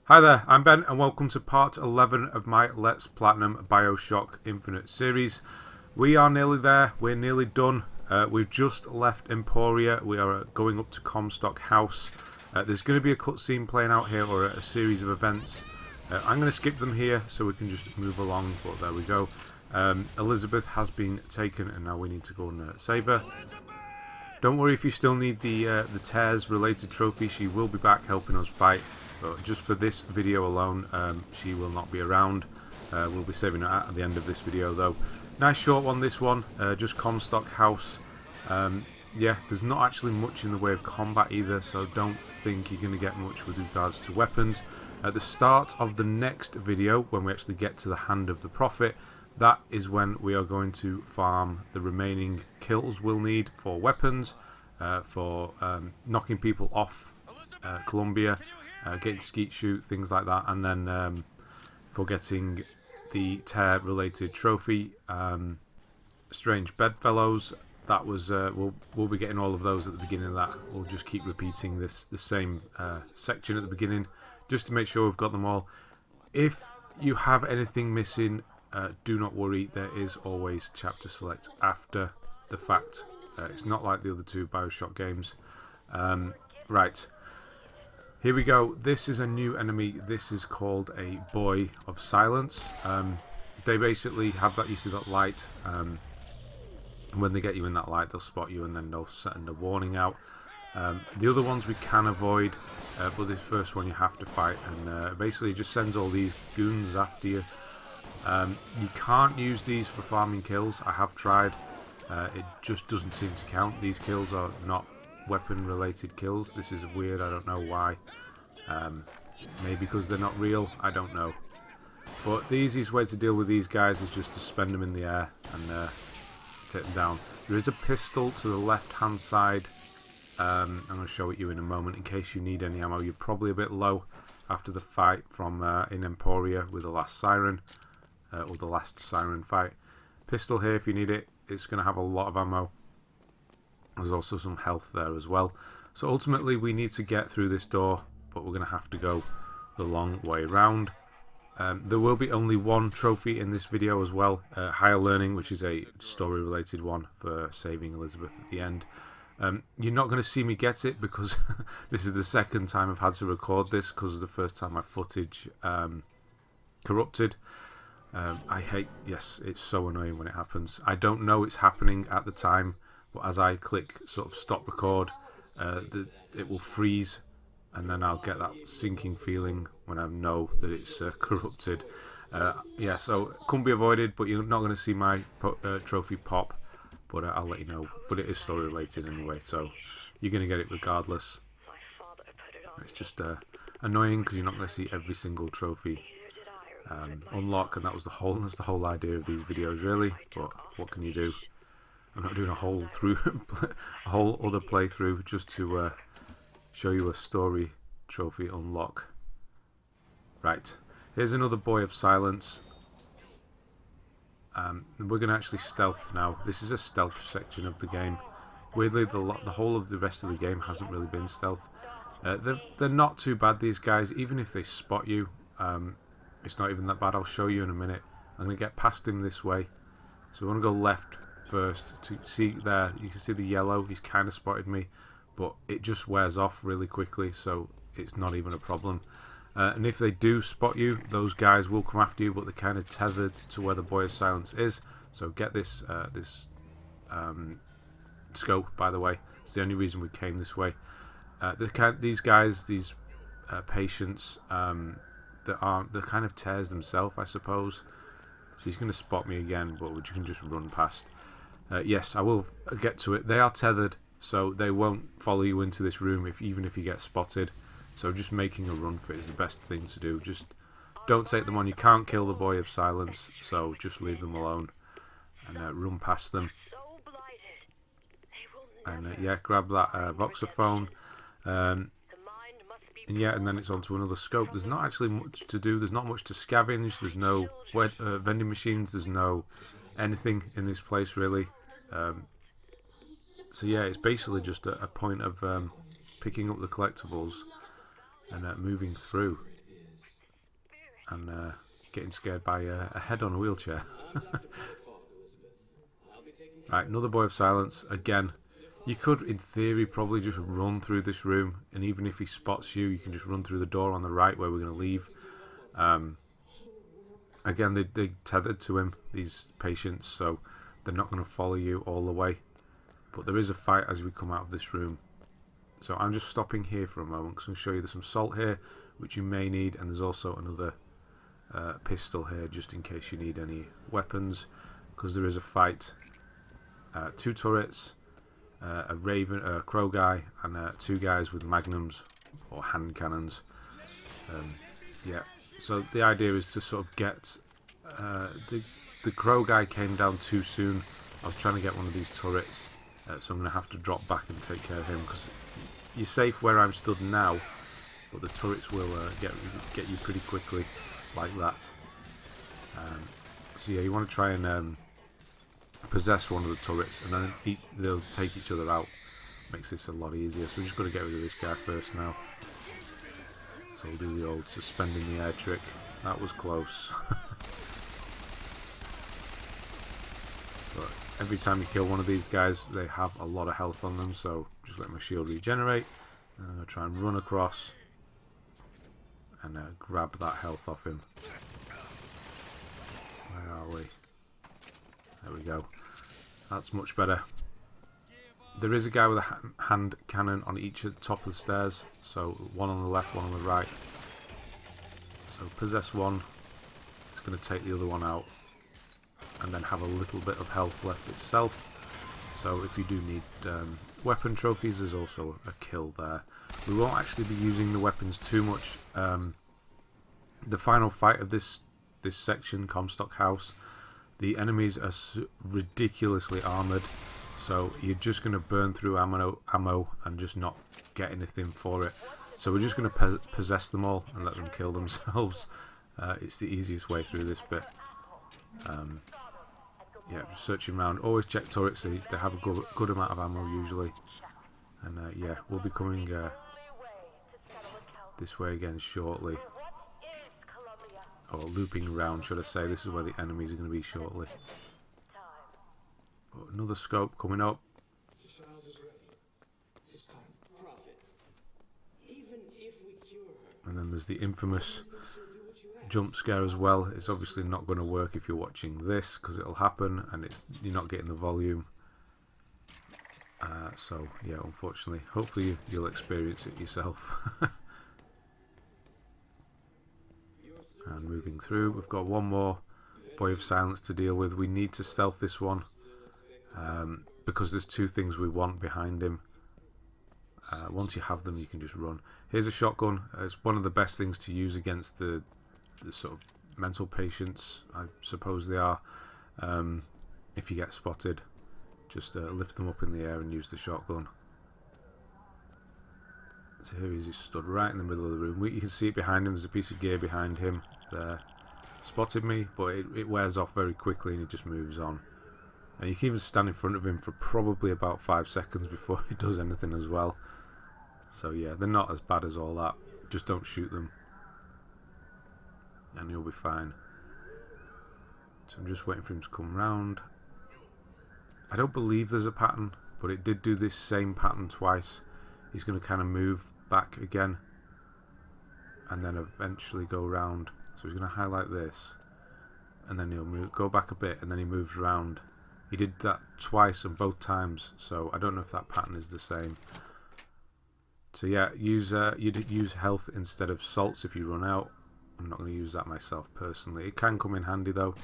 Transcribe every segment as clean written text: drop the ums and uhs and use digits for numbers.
Hi there, I'm Ben and welcome to part 11 of my Let's Platinum Bioshock Infinite series. We are nearly there, we're nearly done. We've just left Emporia, we are going up to Comstock House. There's going to be a cutscene playing out here, or a series of events. I'm going to skip them here so we can just move along, but there we go. Elizabeth has been taken and now we need to go and save her. Don't worry if you still need the tears related trophy, she will be back helping us fight. But just for this video alone, she will not be around. We'll be saving her at the end of this video though. Nice short one, this one, just Comstock House. Yeah, there's not actually much in the way of combat either, so don't think you're going to get much with regards to weapons. At the start of the next video, when we actually get to the Hand of the Prophet, that is when we are going to farm the remaining kills we'll need for weapons, for knocking people off Columbia, getting skeet shoot, things like that, and then for getting the tear related trophy, strange bedfellows. That was we'll be getting all of those at the beginning of that. We'll just keep repeating the same section at the beginning just to make sure we've got them all. If you have anything missing, do not worry, there is always chapter select after the fact. It's not like the other two Bioshock games. Right. Here we go. This is a new enemy. This is called a Boy of Silence. They basically have that, you see that light. And when they get you in that light, they'll spot you and then they'll send a warning out. The other ones we can avoid, but this first one you have to fight. And basically just sends all these goons after you. You can't use these for farming kills. I have tried. It just doesn't seem to count. These kills are not weapon related kills. This is weird, I don't know why. Maybe because they're not real, I don't know. But the easiest way to deal with these guys is just to spend them in the air and take them down. There is a pistol to the left hand side. I'm going to show it you in a moment in case you need any ammo. You're probably a bit low after the fight from in Emporia with the last siren, or the last siren fight. Pistol here if you need it. It's going to have a lot of ammo. There's also some health there as well. So ultimately we need to get through this door, but we're going to have to go the long way around. There will be only one trophy in this video as well. Higher Learning, which is a story related one for saving Elizabeth at the end. You're not going to see me get it because this is the second time I've had to record this because of the first time my footage corrupted. I hate, yes, it's so annoying when it happens. I don't know it's happening at the time. But as I click sort of stop record, it will freeze, and then I'll get that sinking feeling when I know that it's corrupted. Yeah, so it couldn't be avoided, but you're not going to see my trophy pop, but I'll let you know. But it is story related anyway, so you're going to get it regardless. It's just annoying because you're not going to see every single trophy unlock, and that's the whole idea of these videos, really. But what can you do? I'm not doing a whole other playthrough just to show you a story trophy unlock. Right, here's another Boy of Silence. We're going to actually stealth now. This is a stealth section of the game. Weirdly, the whole of the rest of the game hasn't really been stealth. They're not too bad, these guys. Even if they spot you, it's not even that bad. I'll show you in a minute. I'm going to get past him this way. So we want to go left first to see there. You can see the yellow. He's kind of spotted me, but it just wears off really quickly, so it's not even a problem. And if they do spot you, those guys will come after you, but they're kind of tethered to where the Boy of Silence is. So get this scope, by the way. It's the only reason we came this way. These guys, these patients, they're kind of tears themselves, I suppose. So he's going to spot me again, but you can just run past. Yes, I will get to it. They are tethered, so they won't follow you into this room even if you get spotted. So just making a run for it is the best thing to do. Just don't take them on. You can't kill the Boy of Silence, so just leave them alone and run past them. And yeah, grab that Voxophone. And yeah, and then it's onto another scope. There's not actually much to do. There's not much to scavenge. There's no vending machines. There's no anything in this place really. So yeah, it's basically just a point of picking up the collectibles and moving through. and getting scared by a head on a wheelchair. Right, another Boy of Silence. Again, you could, in theory, probably just run through this room, and even if he spots you, you can just run through the door on the right where we're going to leave. Again, they tethered to him, these patients, so they're not going to follow you all the way. But there is a fight as we come out of this room. So I'm just stopping here for a moment because I'm going to show you there's some salt here, which you may need, and there's also another pistol here just in case you need any weapons, because there is a fight. 2 turrets, a crow guy, and 2 guys with magnums or hand cannons. Yeah, so the idea is to sort of get the crow guy came down too soon. I was trying to get one of these turrets, so I'm going to have to drop back and take care of him, because you're safe where I'm stood now, but the turrets will get you pretty quickly like that. So yeah, you want to try and possess one of the turrets, and then they'll take each other out. Makes this a lot easier. So we're just going to get rid of this guy first now. So we'll do the old suspending the air trick. That was close. But every time you kill one of these guys, they have a lot of health on them, so just let my shield regenerate. And I'm going to try and run across and grab that health off him. Where are we? There we go. That's much better. There is a guy with a hand cannon on each at the top of the stairs. So one on the left, one on the right. So possess one. It's going to take the other one out. And then have a little bit of health left itself. So if you do need weapon trophies, there's also a kill there. We won't actually be using the weapons too much. The final fight of this section, Comstock House, the enemies are ridiculously armoured, so you're just going to burn through ammo and just not get anything for it. So we're just going to possess them all and let them kill themselves. It's the easiest way through this bit. Yeah, just searching around. Always check turrets, they have a good amount of ammo usually. And yeah, we'll be coming this way again shortly. Or looping around, should I say. This is where the enemies are going to be shortly. But another scope coming up. And then there's the infamous jump scare as well. It's obviously not going to work if you're watching this, because it'll happen and you're not getting the volume. So yeah, unfortunately, hopefully you'll experience it yourself. And moving through, we've got one more Boy of Silence to deal with. We need to stealth this one because there's 2 things we want behind him. Once you have them, you can just run. Here's a shotgun. It's one of the best things to use against the sort of mental patients, I suppose they are. If you get spotted, just lift them up in the air and use the shotgun. So here he's just stood right in the middle of the room. You can see it behind him. There's a piece of gear behind him there. Spotted me, but it wears off very quickly and he just moves on. And you can even stand in front of him for probably about 5 seconds before he does anything as well. So yeah, they're not as bad as all that. Just don't shoot them and you'll be fine. So I'm just waiting for him to come round. I don't believe there's a pattern, but it did do this same pattern twice. He's going to kind of move back again and then eventually go round. So he's going to highlight this and then he'll go back a bit and then he moves round. He did that twice and both times, so I don't know if that pattern is the same. So yeah, you'd use health instead of salts if you run out. I'm not going to use that myself personally. It can come in handy though.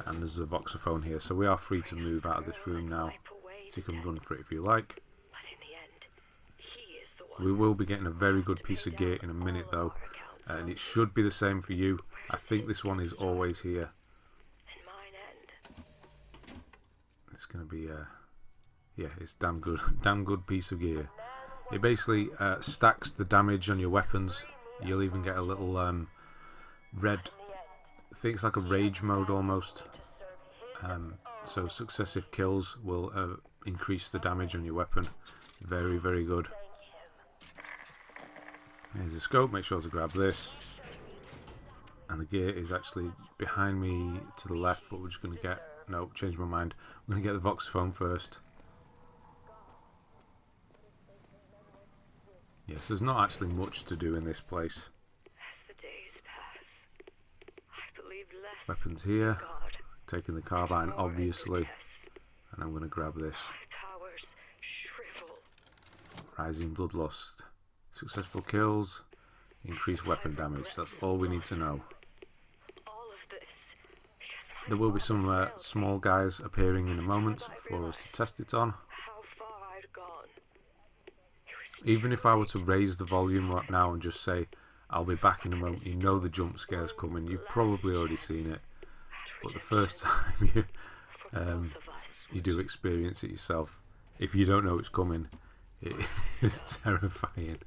And there's a Voxophone here, so we are free to move out of this room now. So you can run for it if you like. We will be getting a very good piece of gear in a minute though. And it should be the same for you. I think this one is always here. It's going to be, yeah, it's damn good piece of gear. It basically stacks the damage on your weapons. You'll even get a little red, I think it's like a rage mode almost. So successive kills will increase the damage on your weapon. Very, very good. Here's a scope, make sure to grab this. And the gear is actually behind me to the left, but we're just going to get... No, change my mind. I'm going to get the Voxophone first. Yes, there's not actually much to do in this place. As the days pass, I believe less Weapons here. God, Taking the carbine, obviously. And I'm going to grab this. my powers shrivel. Rising Bloodlust. Successful kills. Increased weapon damage. That's all we need to know. All of this because my There will be some father failed small guys appearing in a moment for us to test it on. how far I'd gone. It was Even if I were to raise the volume right now and just say, I'll be back in a moment, you know the jump scare's coming. You've probably already seen it. But the first time you do experience it yourself, if you don't know it's coming, it is terrifying.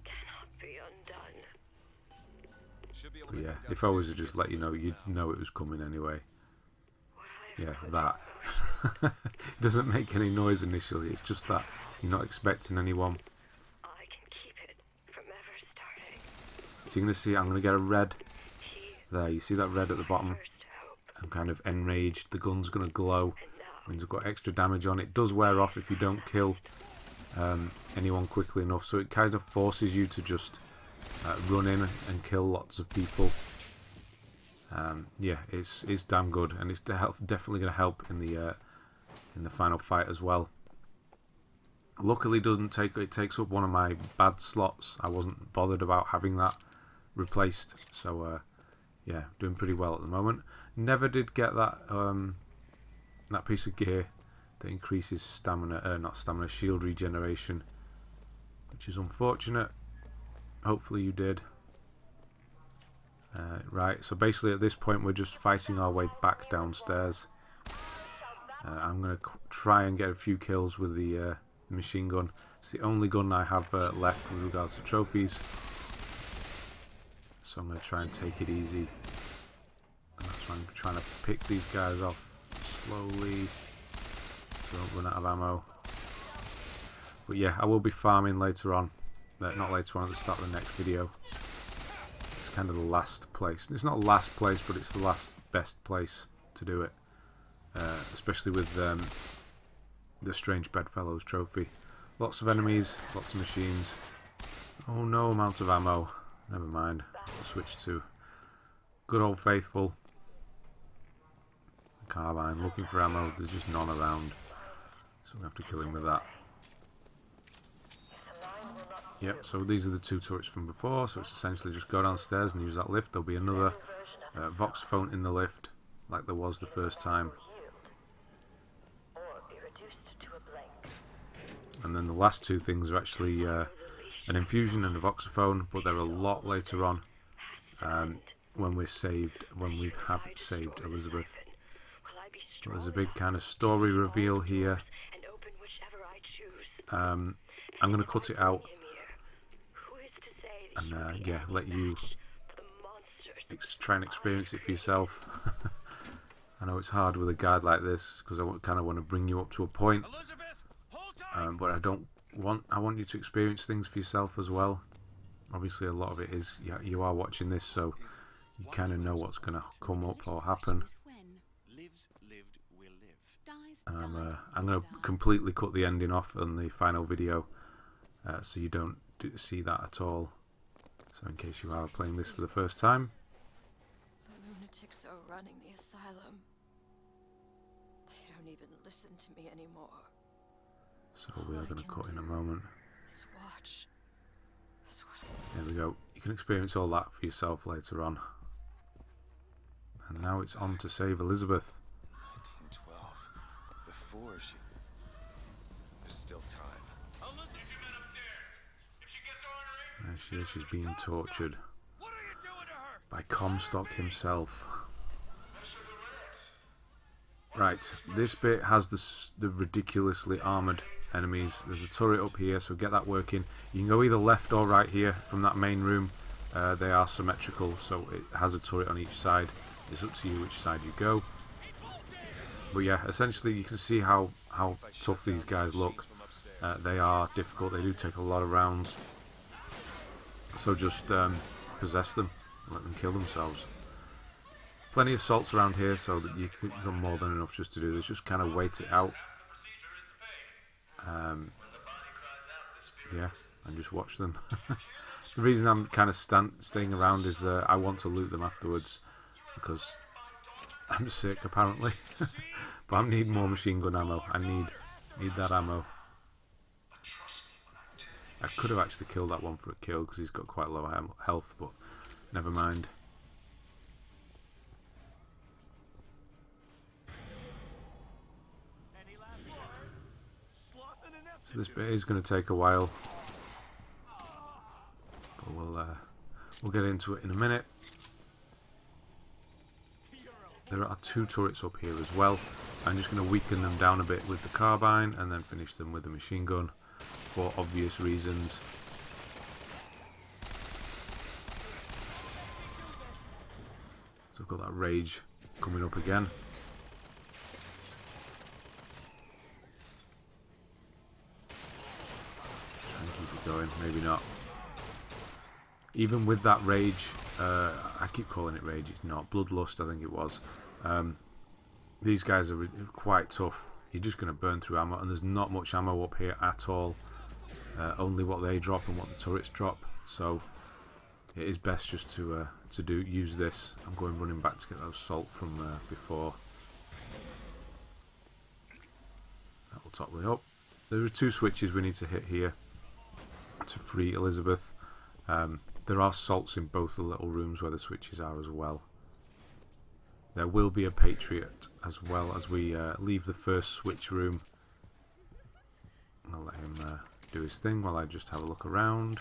cannot be undone. But yeah, if I was to just let you know, you'd know it was coming anyway. What I have Yeah, that. It doesn't make any noise initially, it's just that you're not expecting anyone. I can keep it from ever starting. So you're going to see, I'm going to get a red He there. You see that red at the bottom? first hope, I'm kind of enraged. The gun's going to glow. and now Means I've got extra damage on. It does wear off if you don't kill anyone quickly enough. So it kind of forces you to just run in and kill lots of people. Yeah, it's damn good, and it's definitely going to help in the final fight as well. Luckily, it takes up one of my bad slots. I wasn't bothered about having that replaced, so yeah, doing pretty well at the moment. Never did get that that piece of gear that increases stamina, not stamina, shield regeneration, which is unfortunate. Hopefully you did. Right, so basically at this point we're just fighting our way back downstairs. I'm going to try and get a few kills with the machine gun. It's the only gun I have left with regards to trophies. So I'm going to try and take it easy. I'm trying to pick these guys off slowly so I don't run out of ammo. But yeah, I will be farming later on. Not later on, at the start of the next video. It's kind of the last place. It's not the last place, but it's the last best place to do it. Especially with the Strange Bedfellows trophy. Lots of enemies, lots of machines. Oh, no amount of ammo. Never mind. I'll switch to good old faithful carbine. Looking for ammo. There's just none around. So I'm going to have to kill him with that. Yep, so these are the two turrets from before. So it's essentially just go downstairs and use that lift. There'll be another Voxophone in the lift, like there was the first time. And then the last two things are actually an Infusion and a Voxophone, but they're a lot later on when we have saved Elizabeth. So there's a big kind of story reveal here. I'm going to cut it out and yeah, let you try and experience it for yourself. I know it's hard with a guide like this because I kind of want to bring you up to a point, but I want you to experience things for yourself as well. Obviously, a lot of it is you are watching this, so you kind of know what's going to come up or happen. And I'm going to completely cut the ending off on the final video, so you don't see that at all. So in case you are playing this for the first time. The lunatics are running the asylum. They don't even listen to me anymore. So we are going to cut in a moment. This watch. That's what There we go. You can experience all that for yourself later on. And now it's on to save Elizabeth. 1912. Before she... There's still time. There she is. She's being tortured by Comstock himself. Right, this bit has the ridiculously armoured enemies. There's a turret up here, so get that working. You can go either left or right here from that main room. They are symmetrical, so it has a turret on each side. It's up to you which side you go. But yeah, essentially you can see how tough these guys look. They are difficult. They do take a lot of rounds. So just possess them. let them kill themselves. Plenty of salts around here, so that you could got more than enough just to do this. Just kind of wait it out. Yeah, and just watch them. The reason I'm kind of staying around is I want to loot them afterwards because I'm sick apparently. But I need more machine gun ammo. I need that ammo. I could have actually killed that one for a kill because he's got quite low health, but never mind. So this bit is going to take a while, but we'll get into it in a minute. There are 2 turrets up here as well. I'm just going to weaken them down a bit with the carbine and then finish them with the machine gun for obvious reasons. So I've got that rage coming up again. Try and keep it going, maybe not. Even with that rage, I keep calling it rage, it's not. Bloodlust, I think it was. These guys are quite tough. You're just going to burn through ammo, and there's not much ammo up here at all. Only what they drop and what the turrets drop. So it is best just to use this. I'm going running back to get those salt from before. That will top me up. There are 2 switches we need to hit here to free Elizabeth. There are salts in both the little rooms where the switches are as well. There will be a Patriot as well as we leave the first switch room. I'll let him do his thing while I just have a look around.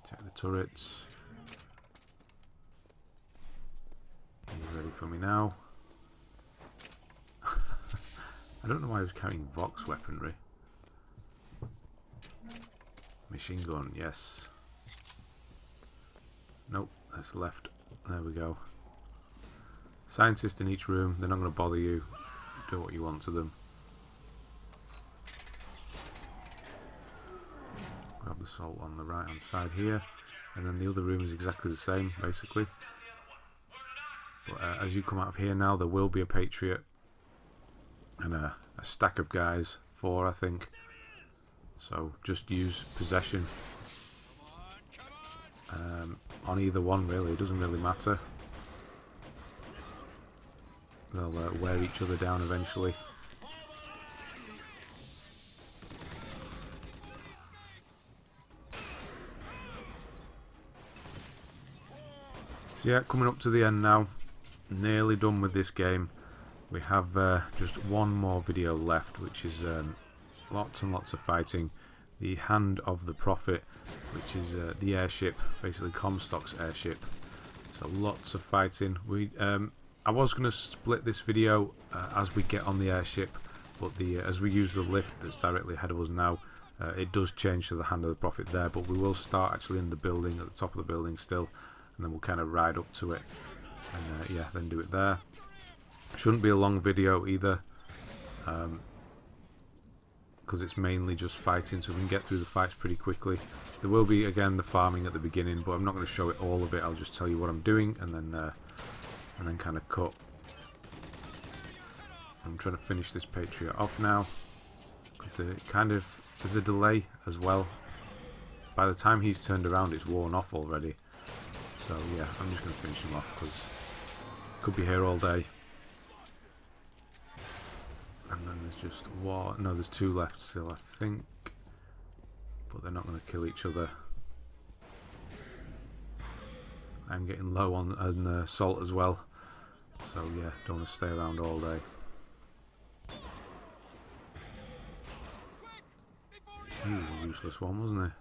Check the turrets. He's ready for me now. I don't know why I was carrying Vox weaponry. Machine gun, yes. Nope, that's left. There we go. Scientists in each room. They're not going to bother you. Do what you want to them. Grab the salt on the right hand side here. And then the other room is exactly the same, basically. But as you come out of here now, there will be a Patriot. And a stack of guys. 4, I think. So just use possession on either one, really. It doesn't really matter. They'll wear each other down eventually. So yeah, coming up to the end now. Nearly done with this game. We have just one more video left, which is lots and lots of fighting. The Hand of the Prophet, which is the airship, basically Comstock's airship. So lots of fighting. I was going to split this video as we get on the airship, but as we use the lift that's directly ahead of us now, it does change to the Hand of the Prophet there. But we will start actually in the building, at the top of the building still, and then we'll kind of ride up to it, and yeah, then do it there. Shouldn't be a long video either. Because it's mainly just fighting, so we can get through the fights pretty quickly. There will be again the farming at the beginning, but I'm not going to show it all of it. I'll just tell you what I'm doing and then kind of cut. I'm trying to finish this Patriot off now. There's a delay as well. By the time he's turned around, it's worn off already. So yeah, I'm just going to finish him off because could be here all day. And then there's just one. No, there's 2 left still, I think. But they're not going to kill each other. I'm getting low on salt as well. So yeah, don't want to stay around all day. He was a useless one, wasn't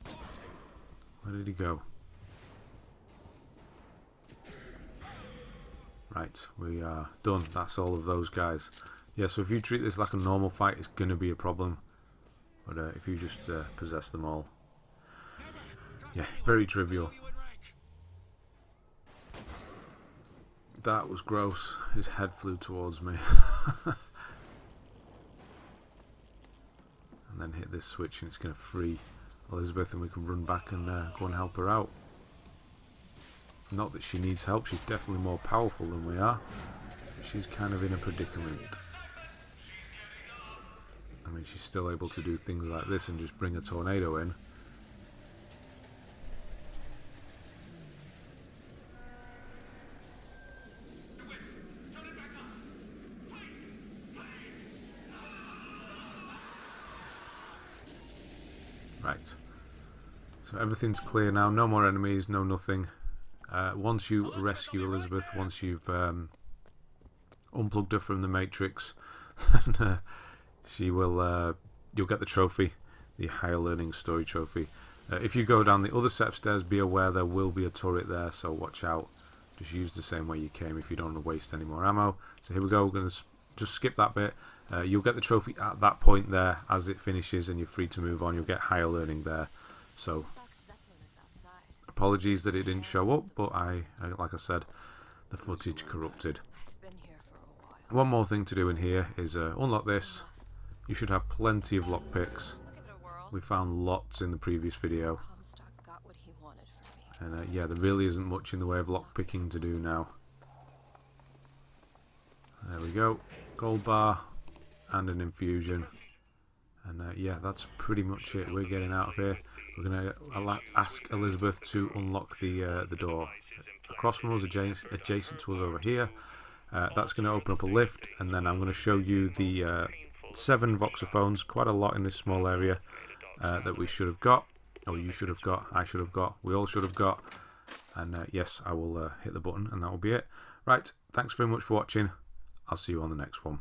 he? Where did he go? Right, we are done. That's all of those guys. Yeah, so if you treat this like a normal fight, it's going to be a problem. But if you just possess them all, yeah, very trivial. That was gross. His head flew towards me. And then hit this switch and it's going to free Elizabeth and we can run back and go and help her out. Not that she needs help, she's definitely more powerful than we are. She's kind of in a predicament. I mean, she's still able to do things like this and just bring a tornado in. Right. So everything's clear now. No more enemies, no nothing. Once you rescue Elizabeth, once you've unplugged her from the Matrix, then she will. You'll get the trophy, the higher learning story trophy. If you go down the other set of stairs, be aware there will be a turret there, so watch out. Just use the same way you came if you don't want to waste any more ammo. So here we go. We're going to just skip that bit. You'll get the trophy at that point there as it finishes, and you're free to move on. You'll get higher learning there. So apologies that it didn't show up, but like I said, the footage corrupted. One more thing to do in here is unlock this. You should have plenty of lockpicks. We found lots in the previous video. And yeah, there really isn't much in the way of lockpicking to do now. There we go. Gold bar and an infusion. And yeah, that's pretty much it. We're getting out of here. We're going to ask Elizabeth to unlock the door. Across from us, adjacent to us over here. That's going to open up a lift, and then I'm going to show you the 7 voxophones, quite a lot in this small area, that we should have got. Or you should have got, I should have got, we all should have got. And yes, I will hit the button, and that will be it. Right, thanks very much for watching. I'll see you on the next one.